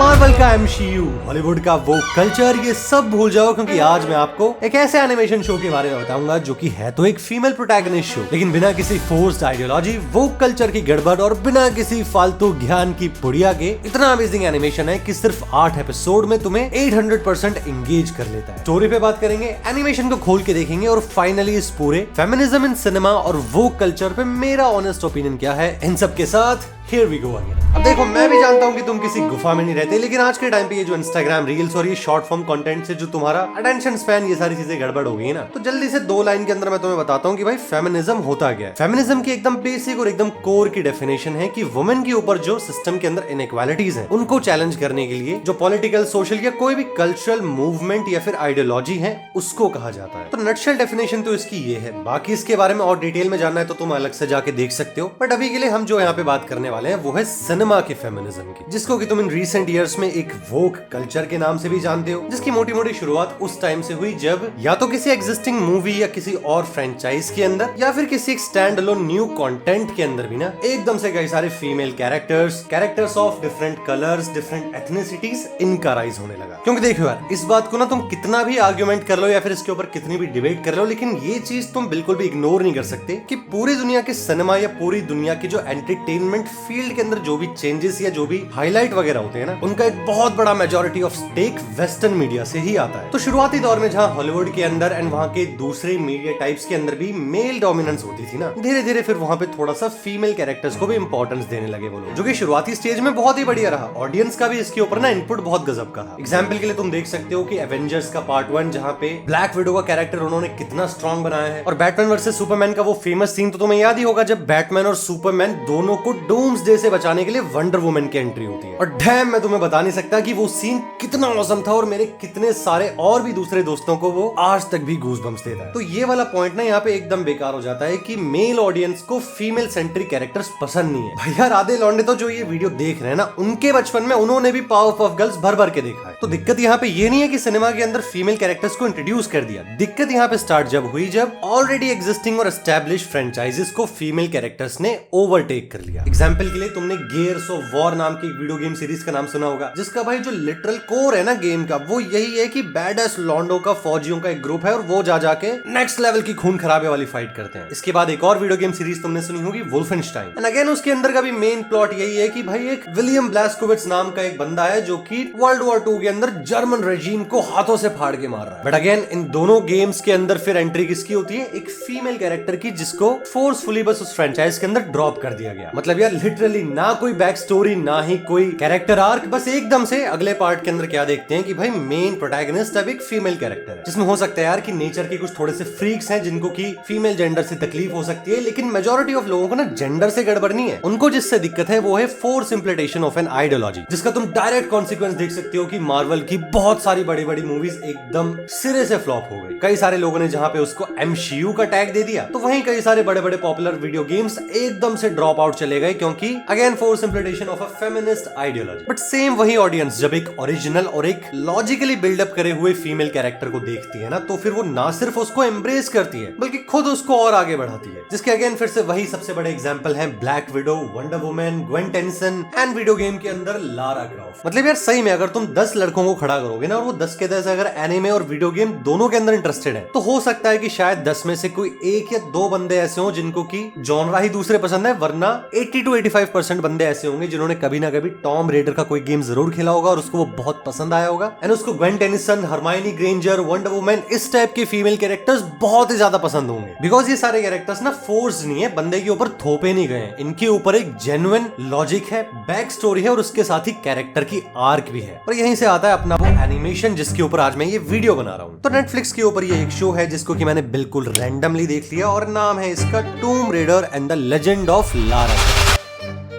Marvel का MCU, Hollywood का वो कल्चर, ये सब भूल जाओ क्योंकि आज मैं आपको एक ऐसे एनिमेशन शो के बारे में बताऊंगा जो कि है तो एक फीमेल प्रोटैगनिस्ट शो, लेकिन बिना किसी फोर्स्ड आइडियोलॉजी, वो कल्चर की गड़बड़ और बिना किसी फालतू ज्ञान की पुड़िया के इतना अमेजिंग एनिमेशन है कि सिर्फ 8 एपिसोड में तुम्हें 800% एंगेज कर लेता है। स्टोरी पे बात करेंगे, एनिमेशन को खोल के देखेंगे और फाइनली इस पूरे फेमिनिज्म इन सिनेमा और वो कल्चर पे मेरा ऑनेस्ट ओपिनियन क्या है, इन सब के साथ Here we go again। अब देखो, मैं भी जानता हूँ कि तुम किसी गुफा में नहीं रहते, लेकिन आज के टाइम पे ये जो इंस्टाग्राम रील्स और ये शॉर्ट फॉर्म कंटेंट से जो तुम्हारा अटेंशन स्पैन, ये सारी चीजें गड़बड़ हो गई है ना, तो जल्दी से 2 लाइन के अंदर मैं तुम्हें बताता हूँ कि भाई फेमिनिज्म होता क्या है। फेमिनिज्म की एकदम बेसिक और एकदम कोर की डेफिनेशन है कि वुमेन के ऊपर जो सिस्टम के अंदर इनइक्वालिटीज है उनको चैलेंज करने के लिए जो पॉलिटिकल, सोशल या कोई भी कल्चरल मूवमेंट या फिर आइडियोलॉजी है उसको कहा जाता है। तो नटशेल डेफिनेशन तो इसकी ये है, बाकी इसके बारे में और डिटेल में जानना है तो तुम अलग से जाके देख सकते हो, बट अभी के लिए हम जो यहाँ पे बात करने वाले हैं वो है सिनेमा के फेमिनिज्म की, जिसको कि तुम इन रीसेंट इयर्स में एक वोक कल्चर के नाम से भी जानते हो, जिसकी मोटी मोटी शुरुआत उस टाइम से हुई जब या तो किसी एग्जिस्टिंग मूवी या किसी और फ्रेंचाइज के अंदर या फिर किसी एक स्टैंड अलोन न्यू कंटेंट के अंदर भी ना एकदम से कई सारे female characters of different colours, different ethnicities, इनका राइज होने लगा। क्योंकि देखो यार, इस बात को ना तुम कितना भी आर्ग्यूमेंट कर लो या फिर इसके ऊपर कितनी भी डिबेट कर लो, लेकिन ये चीज तुम बिल्कुल भी इग्नोर नहीं कर सकते कि पूरी दुनिया के सिनेमा या पूरी दुनिया के जो एंटरटेनमेंट फील्ड के अंदर जो भी चेंजेस या जो भी हाईलाइट वगैरह होते हैं ना, उनका एक बहुत बड़ा majority of stake western media से ही आता है। तो शुरुआती दौर में जहां हॉलीवुड के अंदर एंड वहां के दूसरे मीडिया टाइप्स के अंदर भी मेल डोमिनेंस होती थी ना, धीरे धीरे फिर वहां पे थोड़ा सा फीमेल कैरेक्टर्स को भी इंपॉर्टेंस देने लगे वो लोग, जो कि शुरुआती स्टेज में बहुत ही बढ़िया रहा। ऑडियंस का भी इसके ऊपर ना इनपुट बहुत गजब का था। एग्जाम्पल के लिए तुम देख सकते हो कि एवेंजर्स का पार्ट 1 जहां पे ब्लैक विडो का कैरेक्टर उन्होंने कितना स्ट्रॉन्ग बनाया है, और बैटमैन वर्सेस सुपरमैन का वो फेमस सीन तो तुम्हें याद ही होगा जब बैटमैन और सुपरमैन दोनों को डूम्सडे से बचाने के लिए वंडर वुमन की एंट्री होती है। और डैम, मैं तुम्हें बता नहीं सकता कि वो सीन कितना औसम था और मेरे कितने सारे और भी दूसरे दोस्तों को वो आज तक भी गूज़बम्प्स देता है। तो ये वाला पॉइंट ना यहाँ पे एकदम बेकार हो जाता है कि मेल ऑडियंस को फीमेल सेंट्रिक कैरेक्टर्स पसंद नहीं है। भैया राधे लौंडे तो जो ये वीडियो देख रहे हैं ना, उनके बचपन में उन्होंने भी पावरपफ गर्ल्स भर भर के देखा है। तो दिक्कत यहाँ पे ये नहीं है कि सिनेमा के अंदर फीमेल कैरेक्टर्स को इंट्रोड्यूस कर दिया, दिक्कत यहाँ पे स्टार्ट जब हुई जब ऑलरेडी एग्जिस्टिंग और एस्टैब्लिश फ्रेंचाइजेस को फीमेल कैरेक्टर्स ने ओवरटेक कर लिया। एग्जाम्पल के लिए तुमने गियर्स ऑफ वॉर नाम की वीडियो गेम सीरीज का नाम सुना होगा, जिसका भाई जो लिटरल कोर है ना गेम का, वो यही है कि बैडएस लॉन्डो का फौजियों का एक ग्रुप है और वो जा जाके नेक्स्ट लेवल की खून खराबे वाली फाइट करते हैं। इसके बाद एक और वीडियो गेम सीरीज तुमने सुनी होगी, वुल्फेनस्टाइन, एंड अगेन उसके अंदर का भी मेन प्लॉट यही है कि भाई एक विलियम ब्लास्कोविट्ज नाम का एक बंदा है जो कि वर्ल्ड वॉर 2 के अंदर जर्मन रेजिम को हाथों से फाड़ के मार रहा है। बट अगेन इन दोनों गेम्स के अंदर फिर एंट्री किसकी होती है? एक फीमेल कैरेक्टर की, जिसको फोर्सफुली बस उस फ्रेंचाइज के अंदर ड्रॉप कर दिया गया। मतलब यार लिटरली ना कोई बैक स्टोरी, ना ही कोई कैरेक्टर आर्क, बस एकदम से अगले पार्ट के अंदर क्या देखते हैं कि भाई मेन प्रोटैगनिस्ट अब एक फीमेल कैरेक्टर है, जिसमें हो सकता है यार कि नेचर के कुछ थोड़े से फ्रीक्स हैं जिनको की फीमेल जेंडर से तकलीफ हो सकती है, लेकिन मेजॉरिटी ऑफ लोगों को ना जेंडर से गड़बड़ नहीं है। उनको जिससे दिक्कत है वो है force implementation of an ideology, जिसका तुम डायरेक्ट कॉन्सिक्वेंस देख सकते हो कि मार्वल की बहुत सारी बड़ी बड़ी मूवीज एकदम सिरे से फ्लॉप हो गई। कई सारे लोगों ने जहां पे उसको एमसीयू का टैग दे दिया, तो वहीं कई सारे बड़े बड़े पॉपुलर वीडियो गेम्स एकदम से ड्रॉप आउट चले गए, क्योंकि again force implementation of a feminist ideology. But same वही ऑडियंस जब एक ओरिजिनल और एक लॉजिकली बिल्डअप करे हुए फीमेल कैरेक्टर को देखती है ना, तो फिर वो ना सिर्फ उसको एम्ब्रेस करती है बल्कि खुद उसको और आगे बढ़ाती है, जिसके अगेन फिर से वही सबसे बड़े एग्जांपल हैं black window, wonder woman, Gwen tension and video game के अंदर लारा क्रॉफ्ट। मतलब यार सही में अगर तुम 10 लड़कों को खड़ा करोगे ना और वो 10 के 10 अगर एनिमे और वीडियो गेम दोनों के अंदर इंटरेस्टेड है, तो हो सकता है कि शायद 10 में से कोई 1 या 2 बंदे ऐसे हो जिनको की जॉनरा ही दूसरे पसंद है, वरना 80 to 85% बंदे ऐसे होंगे जिन्होंने कभी ना कभी टॉम रेडर का कोई गेम जरूर खेला होगा और उसको वो बहुत पसंद आया होगा, एंड उसको Gwen Tennyson, Hermione Granger, wonder woman, इस टाइप के फीमेल कैरेक्टर्स बहुत ही ज्यादा पसंद होंगे। बिकॉज ये सारे कैरेक्टर्स ना फोर्स नहीं है, बंदे के ऊपर थोपे नहीं गए, इनके ऊपर एक जेन्युइन लॉजिक है, बैक स्टोरी है और उसके साथ ही कैरेक्टर की आर्क भी है। और यहीं से आता है अपना वो एनिमेशन जिसके ऊपर आज मैं ये वीडियो बना रहा हूँ। तो नेटफ्लिक्स के ऊपर ये एक शो है जिसको कि मैंने बिल्कुल रैंडमली देख लिया और नाम है इसका Tomb Raider and the Legend of Lara.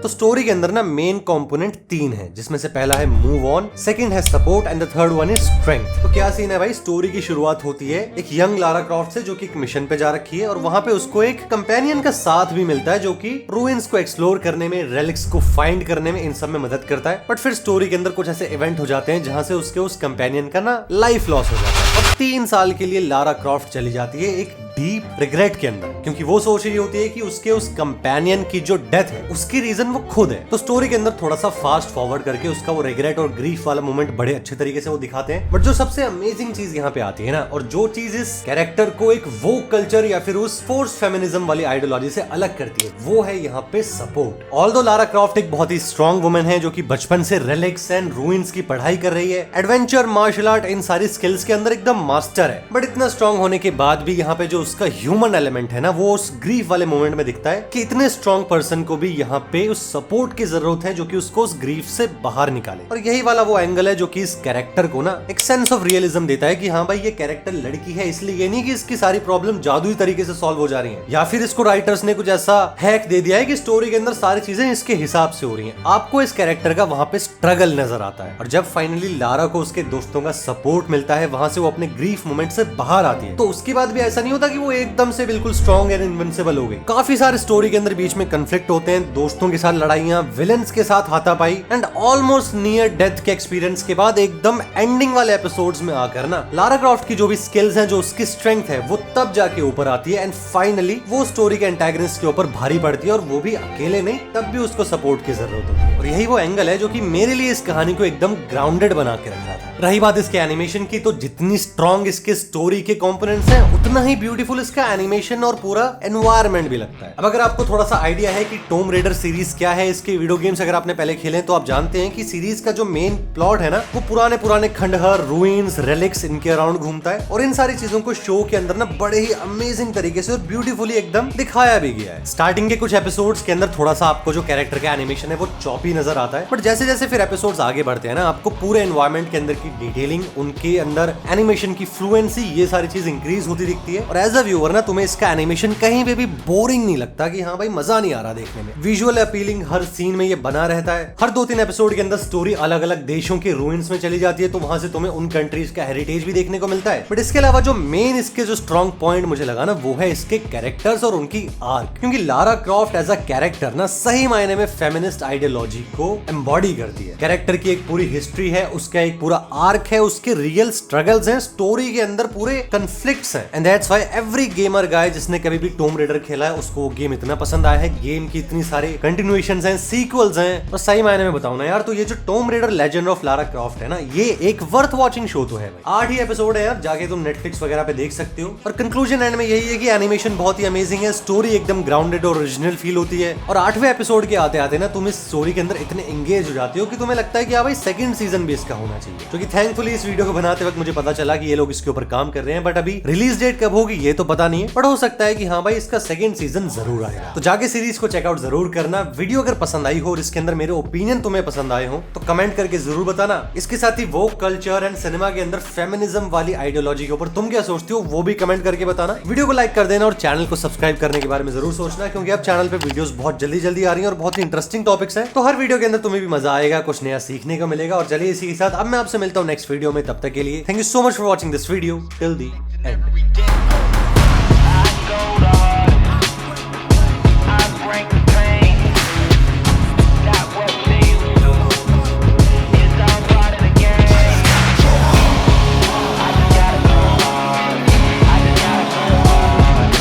तो स्टोरी के अंदर ना मेन कंपोनेंट 3 है, जिसमें से पहला है मूव ऑन, सेकंड है support and the third one is strength. तो क्या सीन है भाई, स्टोरी की शुरुआत होती है एक यंग लारा क्रॉफ्ट से जो कि एक मिशन पे जा रखी है और वहां पे उसको एक कंपेनियन का साथ भी मिलता है जो कि रूइंस को एक्सप्लोर करने में, रेलिक्स को फाइंड करने में, इन सब में मदद करता है। बट फिर स्टोरी के अंदर कुछ ऐसे इवेंट हो जाते हैं जहां से उसके उस कंपेनियन का ना लाइफ लॉस हो जाता है। अब 3 साल के लिए लारा क्रॉफ्ट चली जाती है एक डीप रिग्रेट के अंदर, क्योंकि वो सोच रही होती है कि उसके उस कंपेनियन की जो डेथ है उसकी रीजन वो खुद है। तो स्टोरी के अंदर थोड़ा सा फास्ट फॉरवर्ड करके उसका वो रिग्रेट और ग्रीफ वाला मोमेंट बड़े अच्छे तरीके से वो दिखाते हैं। बट जो सबसे अमेजिंग चीज यहाँ पे आती है ना, और जो चीज इस कैरेक्टर को एक वोक कल्चर या फिर उस फोर्स फेमिनिज्म वाली आइडियोलॉजी से अलग करती है, वो है यहाँ पे सपोर्ट। ऑल्दो लारा क्रॉफ्ट एक बहुत ही स्ट्रॉन्ग वुमन है जो कि बचपन से रेलिक्स एंड रूइंस की पढ़ाई कर रही है, एडवेंचर, मार्शल आर्ट, इन सारी स्किल्स के अंदर एकदम मास्टर है। बट इतना स्ट्रॉन्ग होने के बाद भी यहाँ पे जो उसका ह्यूमन एलिमेंट है ना, वो उस ग्रीफ वाले मोमेंट में दिखता है कि इतने स्ट्रॉन्ग पर्सन को भी यहाँ पे उस सपोर्ट की जरूरत है जो कि उसको उस ग्रीफ से बाहर निकाले। और यही वाला वो एंगल है जो कि इस कैरेक्टर को ना एक सेंस ऑफ रियलिज्म देता है कि हाँ भाई ये कैरेक्टर लड़की है, इसलिए ये नहीं कि इसकी सारी प्रॉब्लम जादुई तरीके से सॉल्व हो जा रही है, या फिर इसको राइटर्स ने कुछ ऐसा हैक दे दिया है कि स्टोरी के अंदर सारी चीजें इसके हिसाब से हो रही हैं। आपको इस कैरेक्टर का वहां पे स्ट्रगल नजर आता है, और जब फाइनली लारा को उसके दोस्तों का सपोर्ट मिलता है, वहां से वो अपने ग्रीफ मोमेंट से बाहर आती है, तो उसके बाद भी ऐसा नहीं होता कि वो एकदम से बिल्कुल स्ट्रॉन्ग एंड इनविंसिबल हो गई। काफी सारे स्टोरी के अंदर बीच में कंफ्लिक्ट होते हैं, दोस्तों के साथ लड़ाइयां, विलेंस के साथ हाथापाई एंड ऑलमोस्ट नियर डेथ के एक्सपीरियंस के बाद एकदम एंडिंग वाले एपिसोड्स में आकर ना लारा क्रॉफ्ट की जो भी स्किल्स हैं, जो उसकी स्ट्रेंथ है, वो तब जाके ऊपर आती है एंड फाइनली वो स्टोरी के एंटागनिस्ट के ऊपर भारी पड़ती है, और वो भी अकेले नहीं, तब भी उसको सपोर्ट की जरूरत होती है। और यही वो एंगल है जो कि मेरे लिए इस कहानी को एकदम ग्राउंडेड बना के रख रहा था। रही बात इसके एनिमेशन की, तो जितनी स्ट्रॉन्ग इसके स्टोरी के कंपोनेंट्स हैं, उतना ही ब्यूटीफुल इसका एनिमेशन और पूरा एनवायरनमेंट भी लगता है। अब अगर आपको थोड़ा सा आइडिया है कि टॉम रेडर सीरीज क्या है, इसके वीडियो गेम्स अगर आपने पहले खेले तो आप जानते हैं कि सीरीज का जो मेन प्लॉट है ना, वो पुराने खंडहर, रूइंस, रेलिक्स, इनके अराउंड घूमता है, और इन सारी चीजों को शो के अंदर ना बड़े ही अमेजिंग तरीके से और ब्यूटीफुली एकदम दिखाया भी गया है। स्टार्टिंग के कुछ एपिसोड्स के अंदर थोड़ा सा आपको जो कैरेक्टर का एनिमेशन है वो चॉपी नजर आता है, बट जैसे जैसे फिर एपिसोड्स आगे बढ़ते हैं ना, आपको पूरे एनवायरनमेंट के अंदर की डिटेलिंग, उनके अंदर एनिमेशन की फ्लुएंसी, ये सारी चीज इंक्रीज होती दिखती है। और एज अ व्यूअर ना, तुम्हें इसका एनिमेशन कहीं पे भी बोरिंग नहीं लगता कि हाँ भाई मजा नहीं आ रहा देखने में। विजुअल अपीलिंग हर सीन में ये बना रहता है। हर 2-3 एपिसोड के अंदर स्टोरी अलग अलग देशों के रूइंस में चली जाती है, तो वहां से तुम्हें उन कंट्रीज का हेरिटेज भी देखने को मिलता है। बट इसके अलावा जो मेन इसके जो स्ट्रॉन्ग पॉइंट मुझे लगा ना, वो है इसके कैरेक्टर्स और उनकी आर्क, क्योंकि Lara Croft as a character ना सही मायने में फेमिनिस्ट आइडियोलॉजी को एम्बॉडी करती है। कैरेक्टर की एक पूरी हिस्ट्री है, उसका एक पूरा आर्क है, उसके रियल स्ट्रगल्स हैं, स्टोरी के अंदर पूरे कन्फ्लिक्ट्स हैं, and that's why every gamer guy जिसने कभी भी टॉम रेडर खेला है, उसको गेम इतना पसंद आया है। गेम की इतनी सारे कंटिन्यूएशंस हैं, सीक्वल्स हैं, और सही मायने में बताऊं ना यार, तो ये जो Tomb Raider legend of Lara Croft है ना, ये एक वर्थ वॉचिंग शो तो है भाई। 8 ही एपिसोड है, अब जाके तुम नेटफ्लिक्स वगैरह पे देख सकते हो। और कंक्लूजन एंड में यही है कि एनिमेशन बहुत ही अमेजिंग है, स्टोरी एकदम ग्राउंडेड और ओरिजिनल फील होती है, और 8वें एपिसोड के आते आते ना तुम इस स्टोरी के अंदर इतने एंगेज हो जाते हो कि तुम्हें लगता है कि हाँ भाई सेकंड सीजन भी इसका होना चाहिए। क्योंकि थैंकफुली इस वीडियो को बनाते वक्त मुझे पता चला कि ये लोग इसके ऊपर काम कर रहे हैं, बट अभी रिलीज डेट कब होगी ये तो पता नहीं है, बट हो सकता है कि हाँ भाई इसका सेकंड सीजन जरूर आएगा। तो जाके सीरीज को चेकआउट जरूर करना। वीडियो अगर पसंद आई हो और इसके अंदर मेरे ओपिनियन तुम्हें पसंद आए हो तो कमेंट करके जरूर बताना। इसके साथ ही वो कल्चर एंड सिनेमा के अंदर फेमिनिज्म वाली आइडियोलॉजी के ऊपर तुम क्या सोचते हो वो भी कमेंट करके बताना। वीडियो को लाइक कर देना और चैनल को सब्सक्राइब करने के बारे में जरूर सोचना, क्योंकि अब चैनल पे वीडियोस बहुत जल्दी आ रही हैं और बहुत ही इंटरेस्टिंग टॉपिक्स हैं, तो हर वीडियो के अंदर तुम्हें भी मजा आएगा, कुछ नया सीखने को मिलेगा। और चलिए इसी के साथ अब मैं आपसे मिलता हूँ नेक्स्ट वीडियो में, तब तक के लिए thank you so much for watching this video till the end.